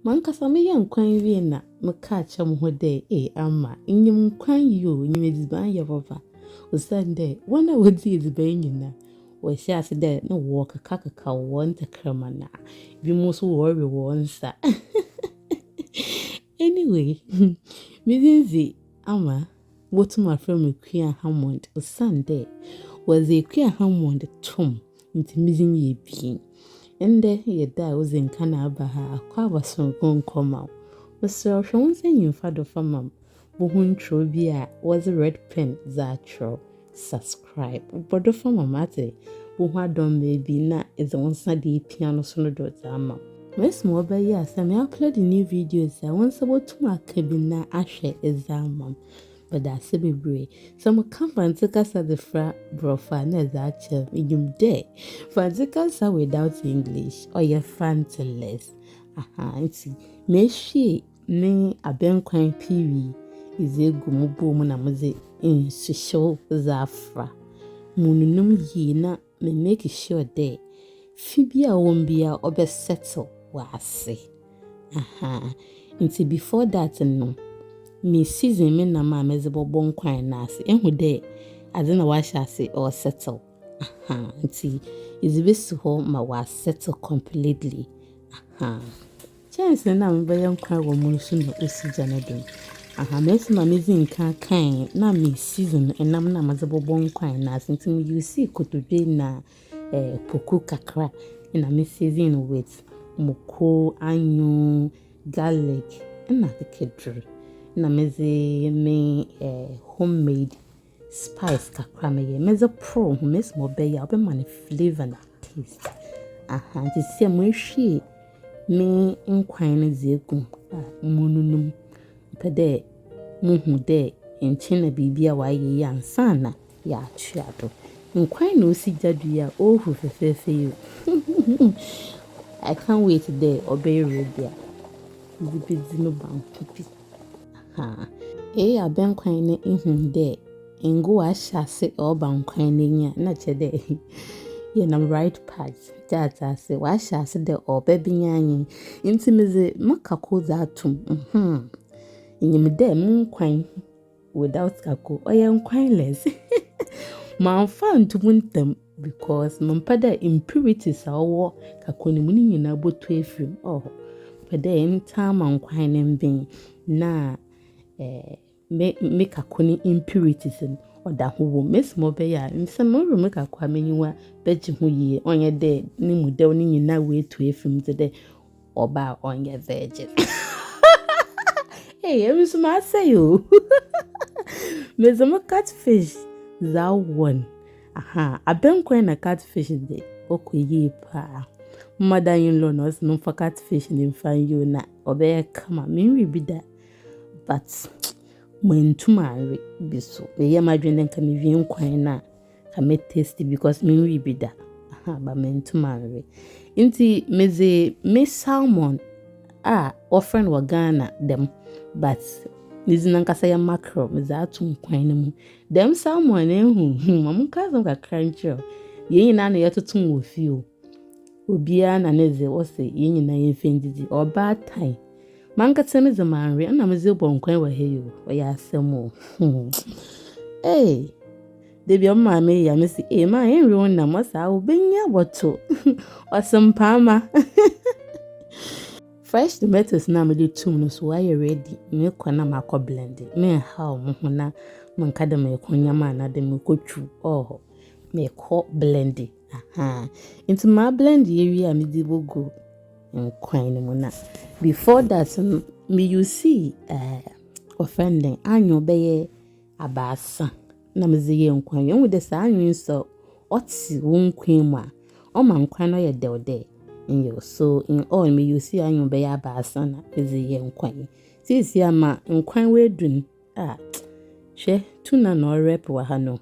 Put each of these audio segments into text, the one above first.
Mankasa me yankwan wie na me ka cha mo ho de ama nyim kwan yo nyim ediban ye baba osande wona wodi ediban nyina wo hia se de na wo kaka won takrama na bi mo so wo we wonsa anyway mizinzi ama wotuma from Queen Hammond osande was a Queen Hammond tom nti mizin ye bi ende ye da ozen kana abaha akwa basonko nkoma Mr. Shonse nyimfa do famam bo huntro bi a was red pen za tro subscribe bodo famam ate bo hu adom baby na eze wonsa de piano so no do zama mes mo ba ya sam upload new videos I want about to akabina ahwe exam but that's a bebre some conference kasa the fra brofa na za chem igum de fancy without English or your fantaless it's me hwe ne abenkwan pv izegu mubo mu na muze in show zafra mununum yi na me make sure de fibia wombia obe settle wase nti before that no me season me na ma mezebo bonkwan na ase ehu de ade na wa shase or settle nti izibesi ho ma wa settle completely chance na me bayan kwan wo mu so na osi janadum mesi ma mezin kan na me season enam na mazebo bonkwan na ase nti you see kotodwe na poku kakra na me season with moko anyo garlic na kedru na meze me homemade spice kakra me meze pro mes mo be ya obe man flavor na taste ti se mo hwie me nkwan na zeku mununum pede muhu de enchina bibia wa ye yansana ya tuado nkwan na osi jadu ya ohu fefefe yo I can't wait there obey radio the busy no ban pipi abenkwan na ehun de ngo ahase obankwan na nya na chede ye na right path that say wa ahase de obabianyi intimize makako za atum nyim de nkwan without kako oye nkwanless man fan to winter because mampada impurities awo kakoni muni nyina botu efrim pede entama nkwan nembin na me kakoni impurities oda ho mes mo be ya nsemo ru kakwa menyiwa beji ho yie onye de ni mude oni nyina we tu efrim de oba onye virgin hey I'm smart say you mezama catfish za one abenkwan na catfish de okoyi pa mother-in-law no for catfish ni fan you na obe kama minwi bida but mentuma re biso ye madwene nka me wie nkwan na ka me taste because minwi bida ba mentuma re inti meze me salmon often wa Ghana them but nizina nkasa ya mackerel meze atum kwan mu dem salmon ehu mamu kazo ka cruncher ye nyina na yetotum wo fio obia na neze wo se ye nyina ye fendidi oba tai mankata meze manre na meze bonkwan wa heyo oya asemo debi omma me ya me se ma enri wonna masa obenya boto osampama fresh tomatoes na me de tum no so I ready me kwana makọ blend me how mo hona manka de me konyama na de me kotwu me ko blend into my blend area me di bogo nkwan ni mo na before that me you see offending anyo beye abasa na me ziye nkwan yon de sa anyo so oti wo nkwan mu a o ma nkwan no ye dewde so in all me you see anyo be ya baasa na eziye nkwan sisi ama nkwan we dun hwe tuna no rep wa ha no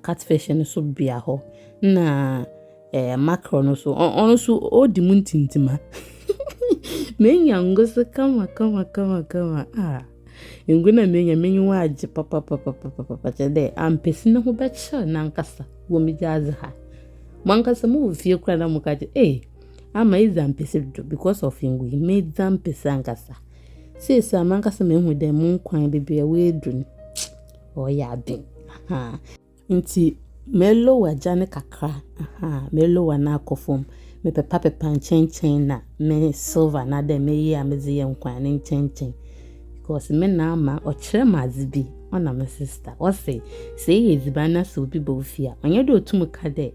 catfish no so bia ho na mackerel no so ono so odi muntintima menya ngoso kama nguna menya age papa de ampesi no ho be che na nkasa wo mi jaze ha mankasa mu fie kura na mukaje ama izampese do because of ngui me zampese ankasa say sam ankasa me hu dem nkwan bebia we dun o ya bin nti melo wajane kakra melo wana akofom me pepa chen na me silver na dem me yi ameze ye nkwan ne chen because me na ama o kire mazibi ona my sister o say ezibana so bi bofia onye do otum ka de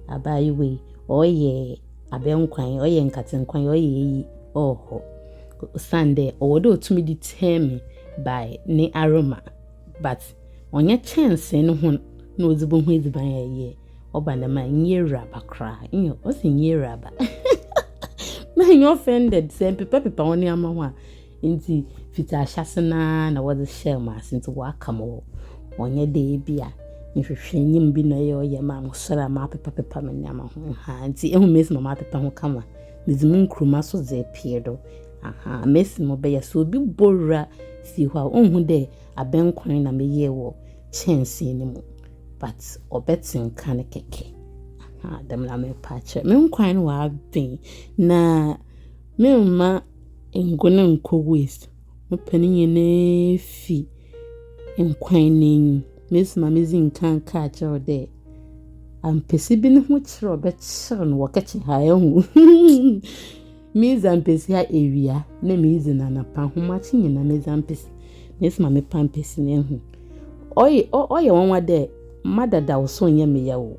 abayi we oye abenkwan oye nkatenkwan oye yi oho Sunday or do to me determine by ne aroma but onye chance no ho no zibo ho eziban ye oba na ma nye raba kra nyo o si nye raba na nyo offended say pepa oni ama ho nti fita ahyasena na wo share ma since wakamo onye de bia nhwehwe nyim bi na ye ma musora ma pepa me nyama ho nti ehu mesi ma pepa ho kama mizimu nkruma so ze piedo mesi mo be ya so bi borra si ho onhu de abenkwan na me ye wo chance ni mu but obetin kan keke dem la me pache me nkwan wa ben na me ma ngona nko waste mo panin ne fi nkwan ni mesi ma mezi nkan ka che de ampesi bi ne ho kire obekire no wakachi ha ehu mizampesi ha ewia na mizi na napa homachi nyina mizampesi mesi ma me pampesi ne hu oye wanwa de madada wo so nya me ya wo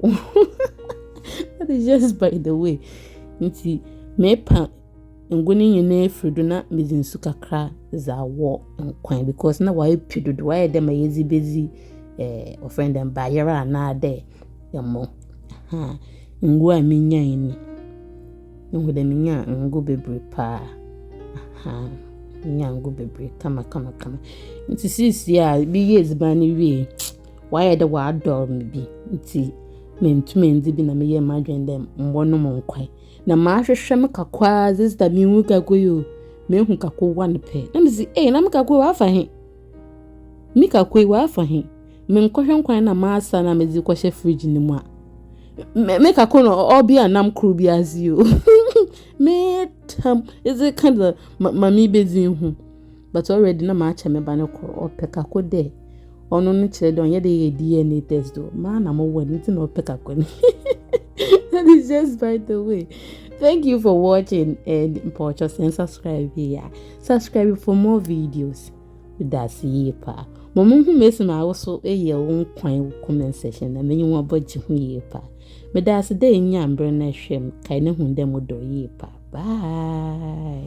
that is just by the way nti me pa ngoni nyina efrudu na mizinsu kakra za wo nkwan because na wa epidudu wa de ma yezi bezi offend them by yara na de yamo ngwa minya ni ngode minya ngo bebre pa nyango bebre kama nti sisi a bi years bani wi why the wa adore me bi nti mentumendi bi na me ye madwen dem mbono mo nkwai na ma hwehwe me kakwa sister mi hu kakoyo me hu kakwo one pe na me si na me kakwo wa fa he mi kakwo wa fa he me nkohwe nkwan na ma asa na me zi kwhye fridge ni mu a me kakwo no obi anam kru bi azio me is it kind of mami bezi hu but already na ma acha me ba ne ko opeka de ono no kire de onye de DNA test do ma na mo wani ti na opeka ko ni that is just by the way. Thank you for watching and purchase and subscribe here. Subscribe for more videos. That's yepa. Momu hu mesi ma also ye won kwan comment section na menyi won boji hu yepa. Me that's day nya mbre na hwem kai ne hu dem do yepa. Bye.